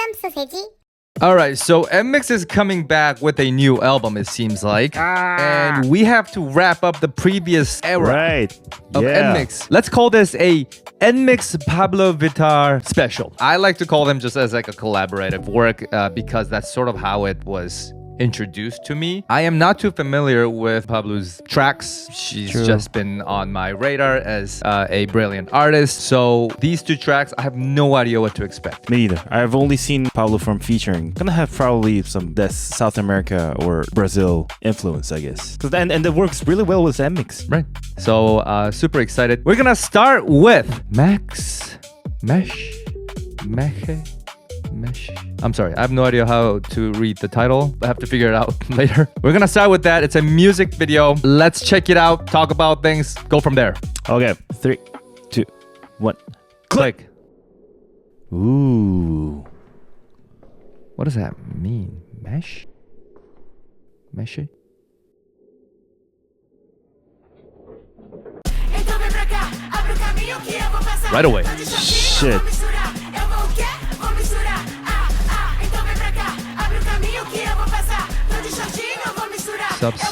쌈 소세지. Alright, so NMIXX is coming back with a new album, it seems like. And we have to wrap up the previous era of NMIXX. Let's call this a NMIXX Pabllo Vittar special. I like to call them just as like a collaborative work because that's sort of how it was introduced to me. I am not too familiar with Pabllo's tracks. She's just been on my radar as a brilliant artist. So these two tracks, I have no idea what to expect. Me either. I've only seen Pabllo from featuring. Gonna have probably some South America or Brazil influence, I guess. And it works really well with NMIXX. Right. So super excited. We're gonna start with MEXE. I'm sorry, I have no idea how to read the title. I have to figure it out later. We're gonna start with that. It's a music video. Let's check it out, talk about things, go from there. Okay, 3, 2, 1. Click. Ooh. What does that mean? Mesh? Mesh? Right away. Shit. Subs.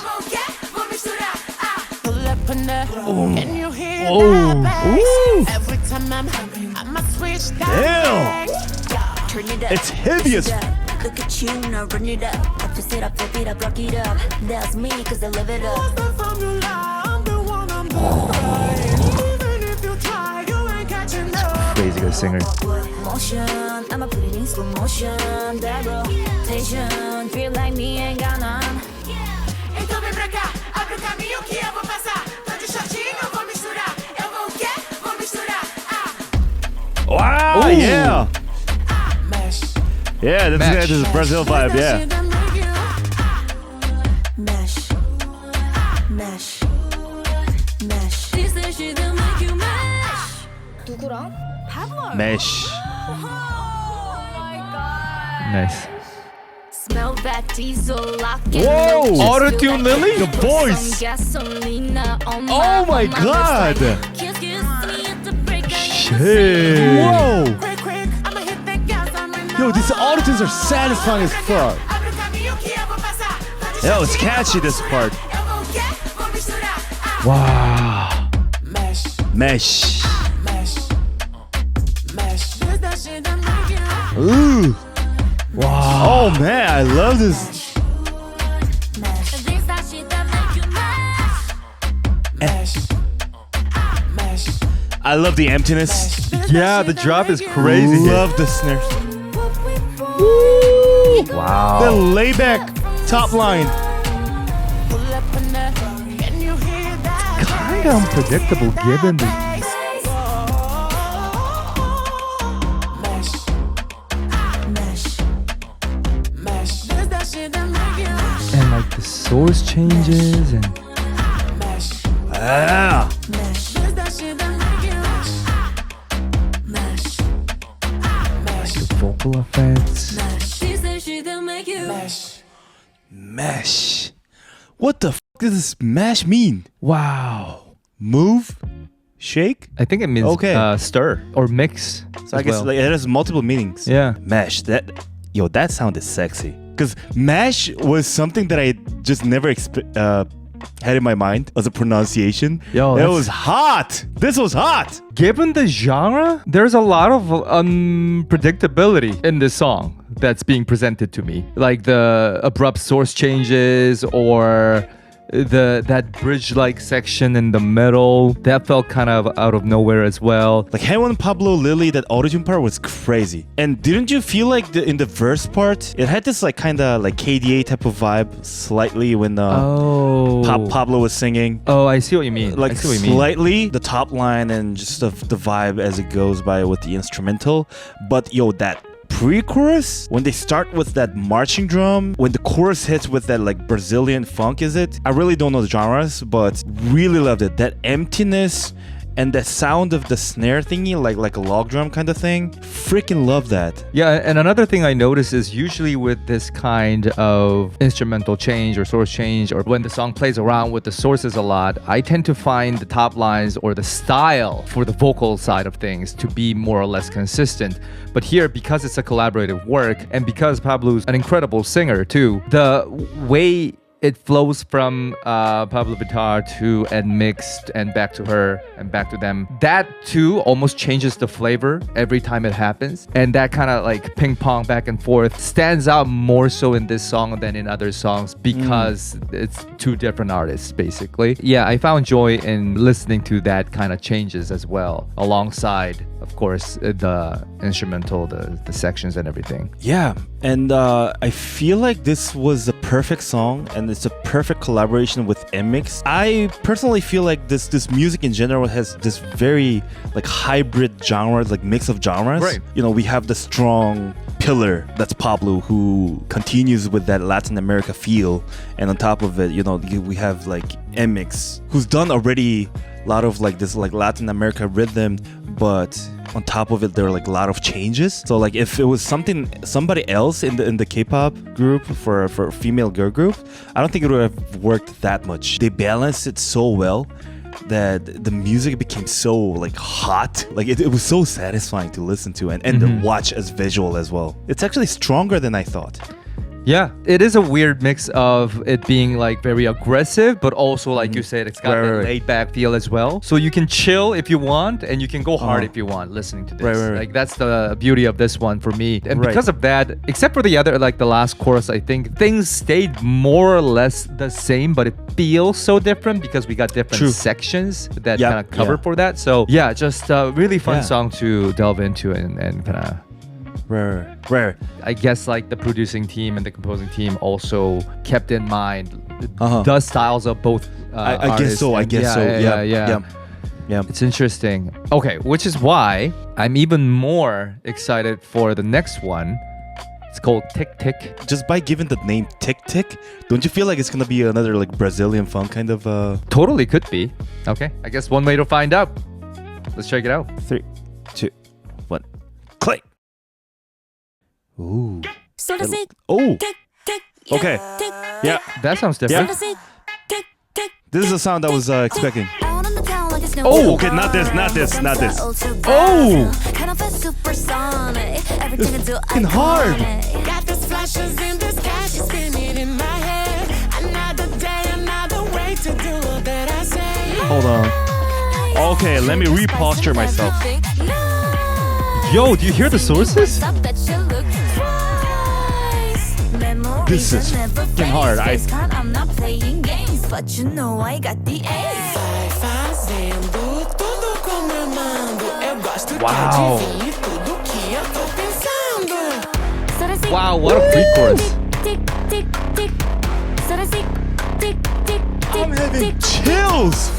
Damn. It's heavy as Look at you now, run it up. Up to sit up, flip it up, rock it up. That's me, cause I live it up. Crazy good singer. Motion, I'ma put it in slow motion. That rotation, feel like me ain't got none. Então vem pra cá, abre o caminho que eu vou passar. Tô de shortinho, vou misturar. Eu vou o quê? Vou misturar. Wow, Ooh. yeah. Yeah, this is Brazil vibe, yeah. Mesh, mesh, mesh. This is shit that make you mesh. 누구랑? Pabllo. Mesh. Nice. Smell that diesel lock. Whoa! Auto-tune Lily? The voice! Oh my god! Shit. Whoa! Yo, these autotunes are satisfying as fuck. Yo, it's catchy, this part. Wow. Mesh. Ooh. Wow. Oh man, I love this. I love the emptiness. Yeah, the drop is crazy. Love the snares. Wow. The layback top line. Kind of unpredictable given the and like the source changes and Ah. the vocal effects. Mesh. What the f does this mesh mean? Wow. Move? Shake? I think it means stir or mix. So I guess like, it has multiple meanings. Yeah. Mesh. That sounded sexy. Because mesh was something that I just never had in my mind as a pronunciation. Yo, it was hot. This was hot. Given the genre, there's a lot of unpredictability in this song that's being presented to me. Like the abrupt source changes or that bridge-like section in the middle. That felt kind of out of nowhere as well. Like Hwan Pabllo Lily, that autotune part was crazy. And didn't you feel like in the verse part, it had this like kind of like KDA type of vibe slightly when Pabllo was singing. Oh, I see what you mean. Like I see what you mean. slightly the top line and just the vibe as it goes by with the instrumental. But yo, that pre-chorus, when they start with that marching drum, when the chorus hits with that like Brazilian funk, is it? I really don't know the genres, but really loved it. That emptiness And the sound of the snare thingy, like a log drum kind of thing, freaking love that. Yeah, and another thing I notice is usually with this kind of instrumental change or source change, or when the song plays around with the sources a lot, I tend to find the top lines or the style for the vocal side of things to be more or less consistent. But here, because it's a collaborative work, and because Pabllo's an incredible singer too, the way it flows from Pabllo Vittar to NMIXX and back to her and back to them. That too almost changes the flavor every time it happens. And that kind of like ping pong back and forth stands out more so in this song than in other songs because it's two different artists basically. Yeah, I found joy in listening to that kind of changes as well, alongside, of course, the instrumental, the sections and everything. Yeah, and I feel like this was a perfect song and it's a perfect collaboration with NMIXX. I personally feel like this music in general has this very like hybrid genres, like mix of genres. Right. You know, we have the strong pillar that's Pabllo, who continues with that Latin America feel, and on top of it, you know, we have like NMIXX, who's done already a lot of like this like Latin America rhythm, but on top of it there are like a lot of changes. So like if it was somebody else in the K-pop group for a female girl group, I don't think it would have worked that much. They balanced it so well that the music became so like hot, like it was so satisfying to listen to and to watch as visual as well. It's actually stronger than I thought. Yeah, it is a weird mix of it being like very aggressive, but also like you said, it's got that laid back feel as well. So you can chill if you want, and you can go hard if you want listening to this. Like that's the beauty of this one for me. And because of that, except for the other, like the last chorus, I think things stayed more or less the same, but it feels so different because we got different sections that kind of cover for that. So yeah, just a really fun song to delve into and kind of Rare. I guess like the producing team and the composing team also kept in mind the styles of both I guess so. Yeah. It's interesting. Okay, which is why I'm even more excited for the next one. It's called Tic Tic. Just by giving the name Tic Tic, don't you feel like it's gonna be another like Brazilian funk kind of Totally could be. Okay, I guess one way to find out. Let's check it out. 3, 2, 1, click. Ooh. Oh. Okay. Yeah. That sounds different. This is the sound I was expecting. Oh, okay, not this. Oh! It's fucking hard. Hold on. Okay, let me reposture myself. Yo, do you hear the sources? This is fucking hard. I'm not playing games, but you know I got the ace. Wow. Wow, what a pre-chorus. I'm having chills.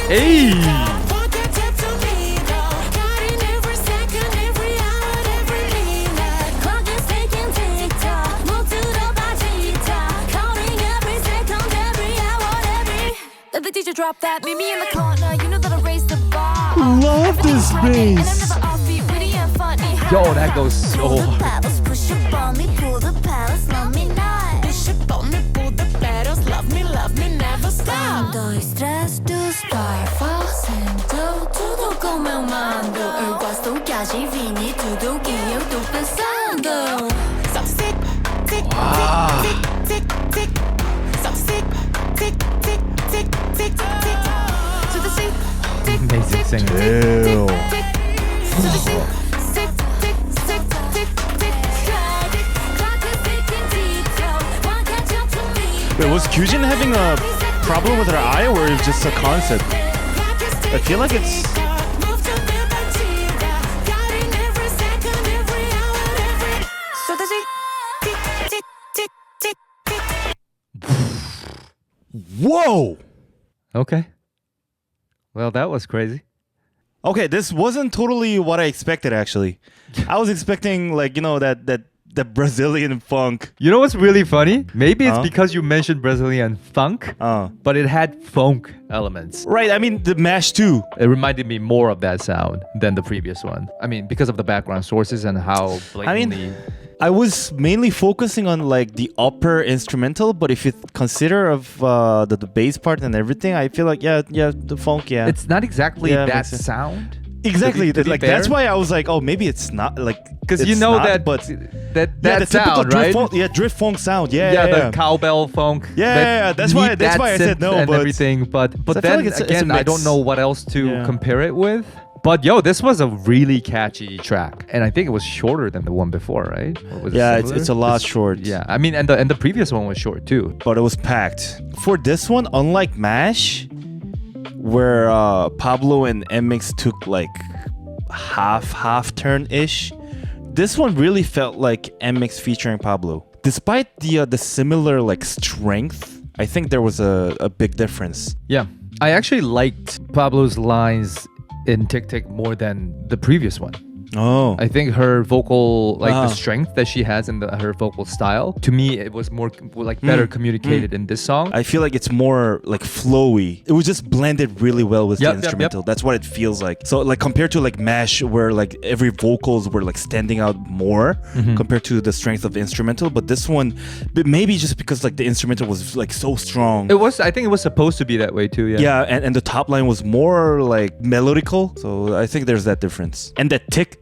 Hey! The DJ drop that, meet me in the corner. You know that I raised the bar. Love this bass. Yo, that goes so hard. Push up on me, pull the palace, love me not. Push up on me, pull the pedals, love me, never stop. 더 stress to start, fazendo tudo como eu mando. Eu gosto que a divine tudo que eu tô pensando. So sick, tick, tick, tick, tick, tick. So sick, tick, tick, tick, tick, tick. To the sick, tick, Amazing tick, singer. Ew. to the sick. Wait, was Kyujin having a problem with her eye, or is it just a concept? I feel like it's... Whoa! Okay. Well, that was crazy. Okay, this wasn't totally what I expected, actually. I was expecting, like, you know, that the Brazilian funk. You know what's really funny? Maybe it's because you mentioned Brazilian funk, but it had Phonk elements. Right, I mean the mash too. It reminded me more of that sound than the previous one. I mean, because of the background sources and how blatantly... I was mainly focusing on like the upper instrumental, but if you consider of the bass part and everything, I feel like the funk, It's not exactly that sound. Exactly. To be like fair. That's why I was like, oh, maybe it's not like because you know that, but that the sound, typical right? drift funk sound. The cowbell funk. That's why I said no. And but everything, but I then like it's again, a I don't know what else to compare it with. But yo, this was a really catchy track, and I think it was shorter than the one before, right? Or was it it's a lot short. Yeah, I mean, and the previous one was short too. But it was packed. For this one, unlike MASH, where Pabllo and NMIXX took like half turn ish, this one really felt like NMIXX featuring Pabllo. Despite the similar like strength, I think there was a big difference. Yeah, I actually liked Pabllo's lines in Tic Tic more than the previous one. Oh, I think her vocal, like the strength that she has in her vocal style, to me, it was more like better communicated in this song. I feel like it's more like flowy. It was just blended really well with the instrumental. That's what it feels like. So like compared to like MASH, where like every vocals were like standing out more compared to the strength of the instrumental. But this one, maybe just because like the instrumental was like so strong. I think it was supposed to be that way too. Yeah, and the top line was more like melodical. So I think there's that difference. And that tick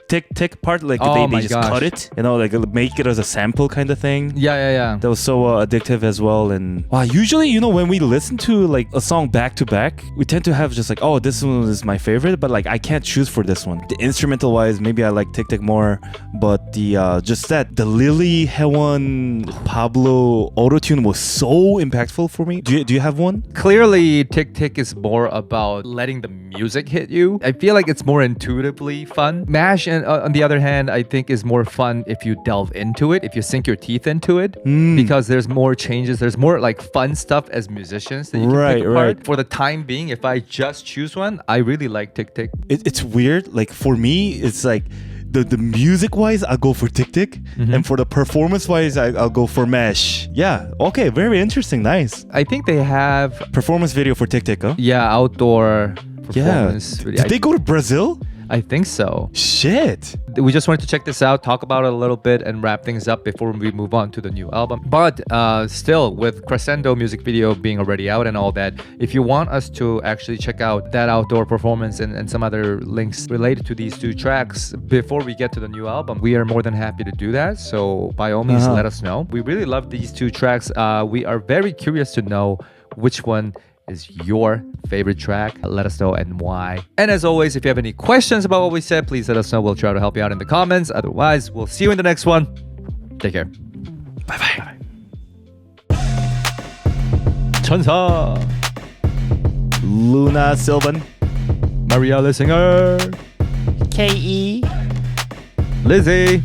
part, like they just cut it, you know, like make it as a sample kind of thing. Yeah. That was so addictive as well. And wow, usually, you know, when we listen to like a song back to back, we tend to have just like, oh, this one is my favorite, but like I can't choose for this one. The instrumental wise, maybe I like Tic Tic more, but the just the Lily Hewan Pabllo autotune was so impactful for me. Do you have one? Clearly, Tic Tic is more about letting the music hit you. I feel like it's more intuitively fun. MASH, and on the other hand, I think is more fun if you delve into it, if you sink your teeth into it, because there's more changes, there's more like fun stuff as musicians that you can pick apart. For the time being, if I just choose one, I really like Tic Tic. It's weird. Like for me, it's like the music wise, I'll go for Tic Tic, and for the performance wise, I'll go for MASH. Yeah, okay, very interesting, nice. I think they have performance video for Tic Tic, huh? Yeah, outdoor performance video. Did they go to Brazil? I think so. Shit. We just wanted to check this out, talk about it a little bit, and wrap things up before we move on to the new album. But still, with Crescendo music video being already out and all that, if you want us to actually check out that outdoor performance and some other links related to these two tracks before we get to the new album, we are more than happy to do that. So by all means, let us know. We really love these two tracks. We are very curious to know which one is your favorite track. Let us know and why. And as always, if you have any questions about what we said, please let us know. We'll try to help you out in the comments. Otherwise, we'll see you in the next one. Take care. Bye-bye. 천사, Luna Sylvan, Maria the Singer, K.E., Lizzie,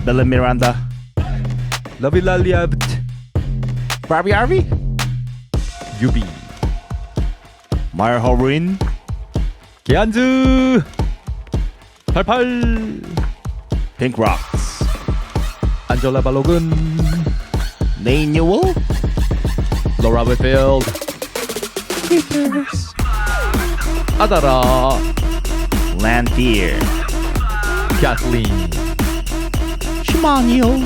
Bella Miranda, Lovey Laliabt, Barbie Harvey, Yubi, Maya Horin, 기안즈, 88, Pink Rocks, Angela Balogun, Nate Newell, Laura Whitfield, Creepers, Adara, Lantier, Kathleen, Shimaniel,